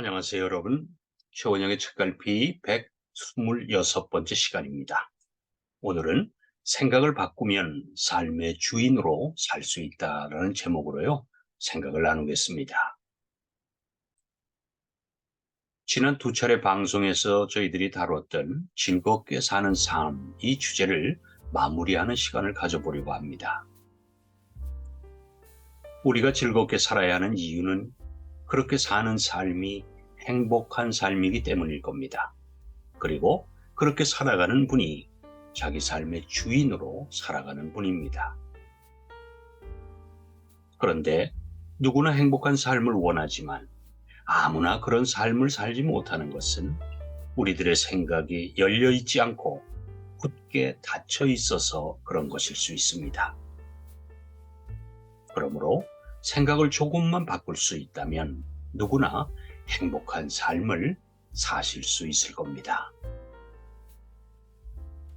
안녕하세요, 여러분. 최원영의 책갈피 126번째 시간입니다. 오늘은 생각을 바꾸면 삶의 주인으로 살 수 있다라는 제목으로요, 생각을 나누겠습니다. 지난 두 차례 방송에서 저희들이 다뤘던 즐겁게 사는 삶, 이 주제를 마무리하는 시간을 가져보려고 합니다. 우리가 즐겁게 살아야 하는 이유는 그렇게 사는 삶이 행복한 삶이기 때문일 겁니다. 그리고 그렇게 살아가는 분이 자기 삶의 주인으로 살아가는 분입니다. 그런데 누구나 행복한 삶을 원하지만 아무나 그런 삶을 살지 못하는 것은 우리들의 생각이 열려 있지 않고 굳게 닫혀 있어서 그런 것일 수 있습니다. 그러므로 생각을 조금만 바꿀 수 있다면 누구나 행복한 삶을 사실 수 있을 겁니다.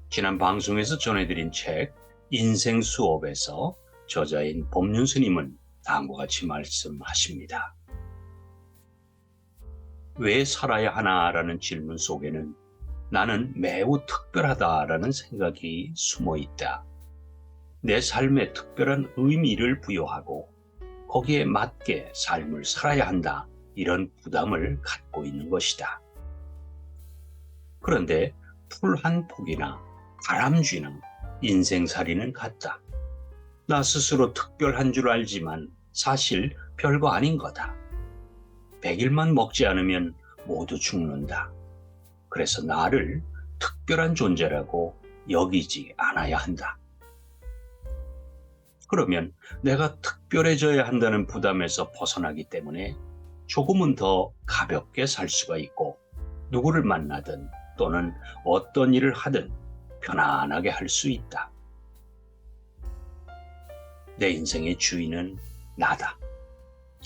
지난 방송에서 전해드린 책 인생 수업에서 저자인 법륜 스님은 다음과 같이 말씀하십니다. 왜 살아야 하나라는 질문 속에는 나는 매우 특별하다라는 생각이 숨어 있다. 내 삶에 특별한 의미를 부여하고 거기에 맞게 삶을 살아야 한다. 이런 부담을 갖고 있는 것이다. 그런데 풀 한 폭이나 다람쥐나 인생살이는 같다. 나 스스로 특별한 줄 알지만 사실 별거 아닌 거다. 100일만 먹지 않으면 모두 죽는다. 그래서 나를 특별한 존재라고 여기지 않아야 한다. 그러면 내가 특별해져야 한다는 부담에서 벗어나기 때문에 조금은 더 가볍게 살 수가 있고 누구를 만나든 또는 어떤 일을 하든 편안하게 할 수 있다. 내 인생의 주인은 나다.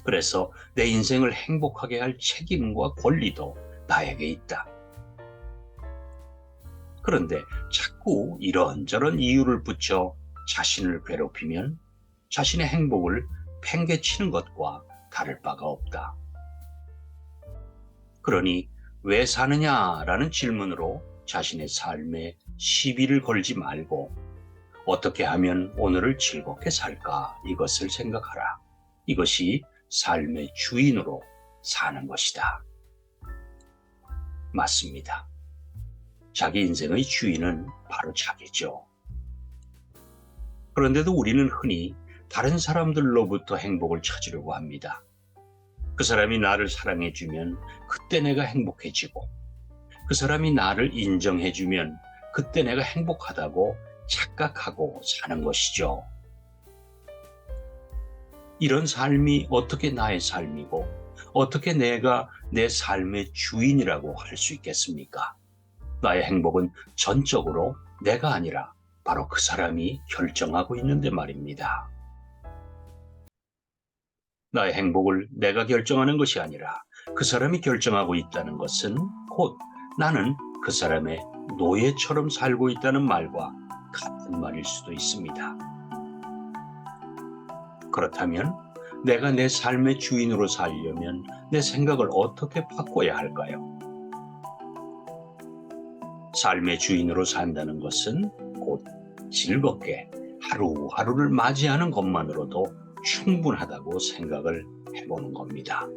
그래서 내 인생을 행복하게 할 책임과 권리도 나에게 있다. 그런데 자꾸 이런저런 이유를 붙여 자신을 괴롭히면 자신의 행복을 팽개치는 것과 다를 바가 없다. 그러니 왜 사느냐라는 질문으로 자신의 삶에 시비를 걸지 말고 어떻게 하면 오늘을 즐겁게 살까 이것을 생각하라. 이것이 삶의 주인으로 사는 것이다. 맞습니다. 자기 인생의 주인은 바로 자기죠. 그런데도 우리는 흔히 다른 사람들로부터 행복을 찾으려고 합니다. 그 사람이 나를 사랑해주면 그때 내가 행복해지고 그 사람이 나를 인정해주면 그때 내가 행복하다고 착각하고 사는 것이죠. 이런 삶이 어떻게 나의 삶이고 어떻게 내가 내 삶의 주인이라고 할 수 있겠습니까? 나의 행복은 전적으로 내가 아니라 바로 그 사람이 결정하고 있는데 말입니다. 나의 행복을 내가 결정하는 것이 아니라 그 사람이 결정하고 있다는 것은 곧 나는 그 사람의 노예처럼 살고 있다는 말과 같은 말일 수도 있습니다. 그렇다면 내가 내 삶의 주인으로 살려면 내 생각을 어떻게 바꿔야 할까요? 삶의 주인으로 산다는 것은 곧 즐겁게 하루하루를 맞이하는 것만으로도 충분하다고 생각을 해보는 겁니다.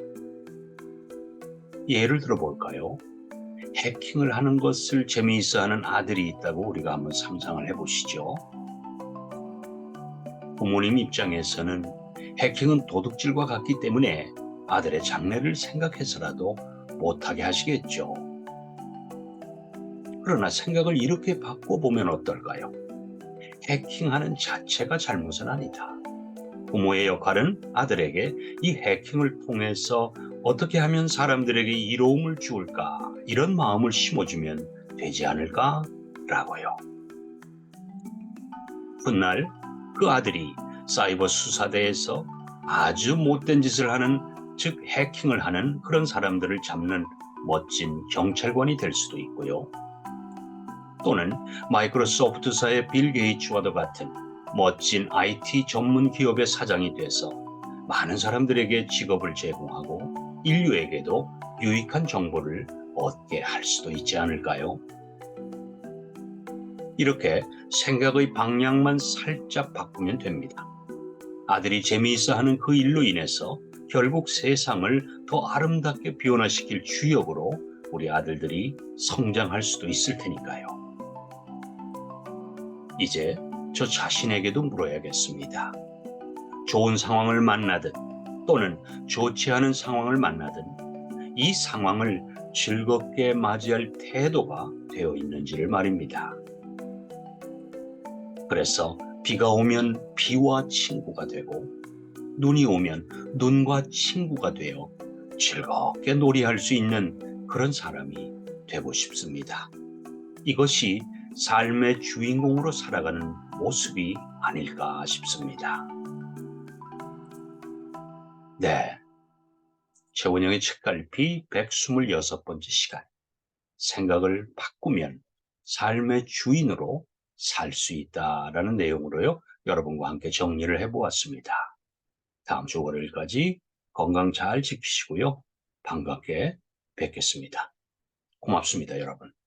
예를 들어볼까요? 해킹을 하는 것을 재미있어 하는 아들이 있다고 우리가 한번 상상을 해보시죠. 부모님 입장에서는 해킹은 도둑질과 같기 때문에 아들의 장래를 생각해서라도 못하게 하시겠죠. 그러나 생각을 이렇게 바꿔보면 어떨까요? 해킹하는 자체가 잘못은 아니다. 부모의 역할은 아들에게 이 해킹을 통해서 어떻게 하면 사람들에게 이로움을 주을까 이런 마음을 심어주면 되지 않을까라고요. 훗날 그 아들이 사이버 수사대에서 아주 못된 짓을 하는 즉 해킹을 하는 그런 사람들을 잡는 멋진 경찰관이 될 수도 있고요. 또는 마이크로소프트사의 빌 게이츠와도 같은 멋진 IT 전문 기업의 사장이 돼서 많은 사람들에게 직업을 제공하고 인류에게도 유익한 정보를 얻게 할 수도 있지 않을까요? 이렇게 생각의 방향만 살짝 바꾸면 됩니다. 아들이 재미있어 하는 그 일로 인해서 결국 세상을 더 아름답게 변화시킬 주역으로 우리 아들들이 성장할 수도 있을 테니까요. 이제 저 자신에게도 물어야겠습니다. 좋은 상황을 만나든 또는 좋지 않은 상황을 만나든 이 상황을 즐겁게 맞이할 태도가 되어 있는지를 말입니다. 그래서 비가 오면 비와 친구가 되고 눈이 오면 눈과 친구가 되어 즐겁게 놀이할 수 있는 그런 사람이 되고 싶습니다. 이것이 삶의 주인공으로 살아가는 모습이 아닐까 싶습니다. 네, 최원영의 책갈피 126번째 시간. 생각을 바꾸면 삶의 주인으로 살 수 있다라는 내용으로요. 여러분과 함께 정리를 해보았습니다. 다음 주 월요일까지 건강 잘 지키시고요. 반갑게 뵙겠습니다. 고맙습니다, 여러분.